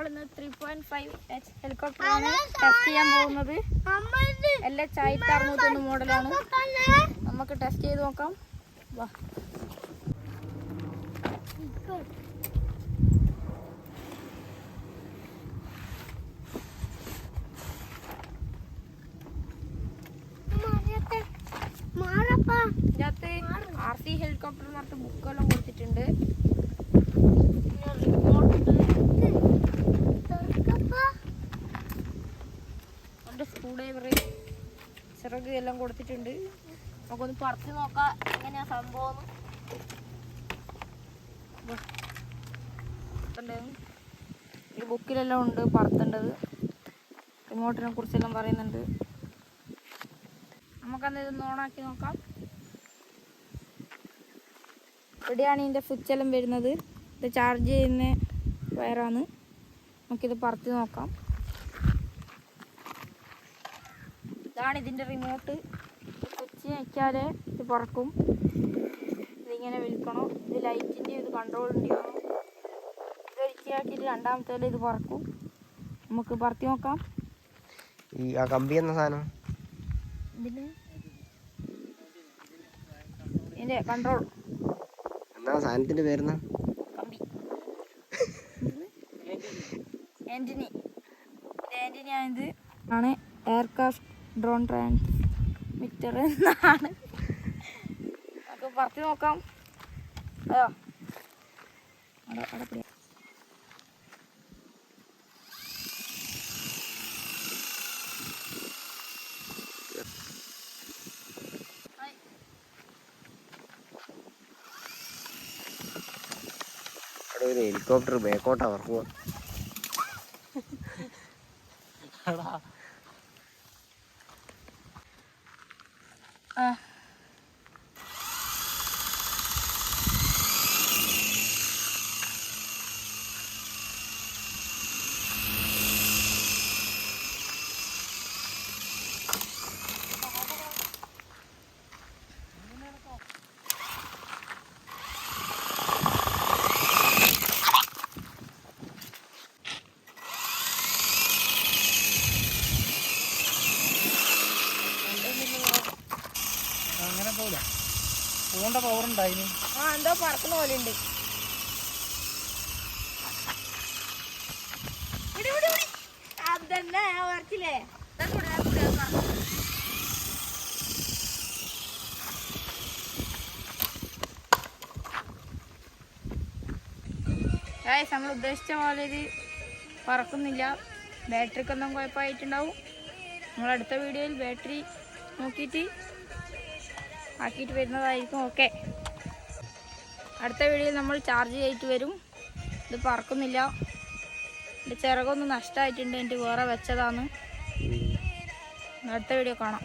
നമ്മളിന്ന് 3.5H ഹെലികോപ്റ്ററാണ് test ചെയ്യാൻ പോകുന്നത്. LH-661 മോഡലാണ്. നമുക്ക് ടെസ്റ്റ് ചെയ്ത് നോക്കാം. വാ. ഇതിനകത്ത് RC ഹെലികോപ്റ്റർ എന്ന് പറഞ്ഞിട്ട് ബുക്കെല്ലാം കൊടുത്തിട്ടുണ്ട്. സ്ക്രൂ ഡ്രൈവർ, ചിറക് എല്ലാം കൊടുത്തിട്ടുണ്ട്. നമുക്കൊന്ന് പറത്തി നോക്കാം എങ്ങനെയാ സംഭവം. ഈ ബുക്കിലെല്ലാം ഉണ്ട് പറത്തേണ്ടത്. റിമോട്ടിനെ കുറിച്ചെല്ലാം പറയുന്നുണ്ട്. നമുക്കന്ന് ഇതൊന്ന് ഓണാക്കി നോക്കാം. ഇവിടെയാണ് ഇതിൻ്റെ സ്വിച്ചെല്ലാം വരുന്നത്. ഇത് ചാർജ് ചെയ്യുന്ന വയറാണ്. നമുക്കിത് പറത്തി നോക്കാം. ഇതാണ് ഇതിൻ്റെ റിമോട്ട്. സ്വിച്ച് ഞെക്കിയാലേ ഇത് പറക്കും. ഇതിങ്ങനെ വിൽക്കണം. ഇത് ലൈറ്റിൻ്റെ ഇത് കൺട്രോളിൻ്റെയോ. ഇത് ഒരിക്കലാക്കിയിട്ട് രണ്ടാമത്തെ ഇത് പറക്കും. നമുക്ക് പറത്തി നോക്കാം. ഈ ആ കമ്പി എന്ന സാധനം ഇതിൻ്റെ കൺട്രോൾ എന്നാ സാധനത്തിൻ്റെ പേരുന്ന കമ്പി ആൻറ്റിനിയാണിത്. ആണ് എയർക്രാഫ്റ്റ് ഡ്രോൺ ട്രാൻസ്മിറ്റർ എന്നാണ്. നമുക്ക് പറത്തി നോക്കാം. അയ്യോ അവിടെ ഒരു ഹെലികോപ്റ്റർ ബേക്കോട്ടാ പറക്കുക. അങ്ങനെ പോല പൂണ്ട പവറുണ്ടായിന്. എന്തോ പറക്കുന്ന പോലെ ഉണ്ട്. അതന്നെ പറച്ചില്ലേ. നമ്മൾ ഉദ്ദേശിച്ച പോലെ ഇത് പറക്കുന്നില്ല. ബാറ്ററിക്കൊന്നും കുഴപ്പമായിട്ടുണ്ടാവും. നമ്മൾ അടുത്ത വീഡിയോയിൽ ബാറ്ററി നോക്കിയിട്ട് ആക്കിയിട്ട് വരുന്നതായിരിക്കും. ഓക്കെ, അടുത്ത വീഡിയോയിൽ നമ്മൾ ചാർജ് ചെയ്തിട്ട് വരും. ഇത് പറക്കുന്നില്ല. എൻ്റെ ചിറകൊന്ന് നഷ്ടമായിട്ടുണ്ട്. എൻ്റെ വേറെ വെച്ചതാണ്. അടുത്ത വീഡിയോ കാണാം.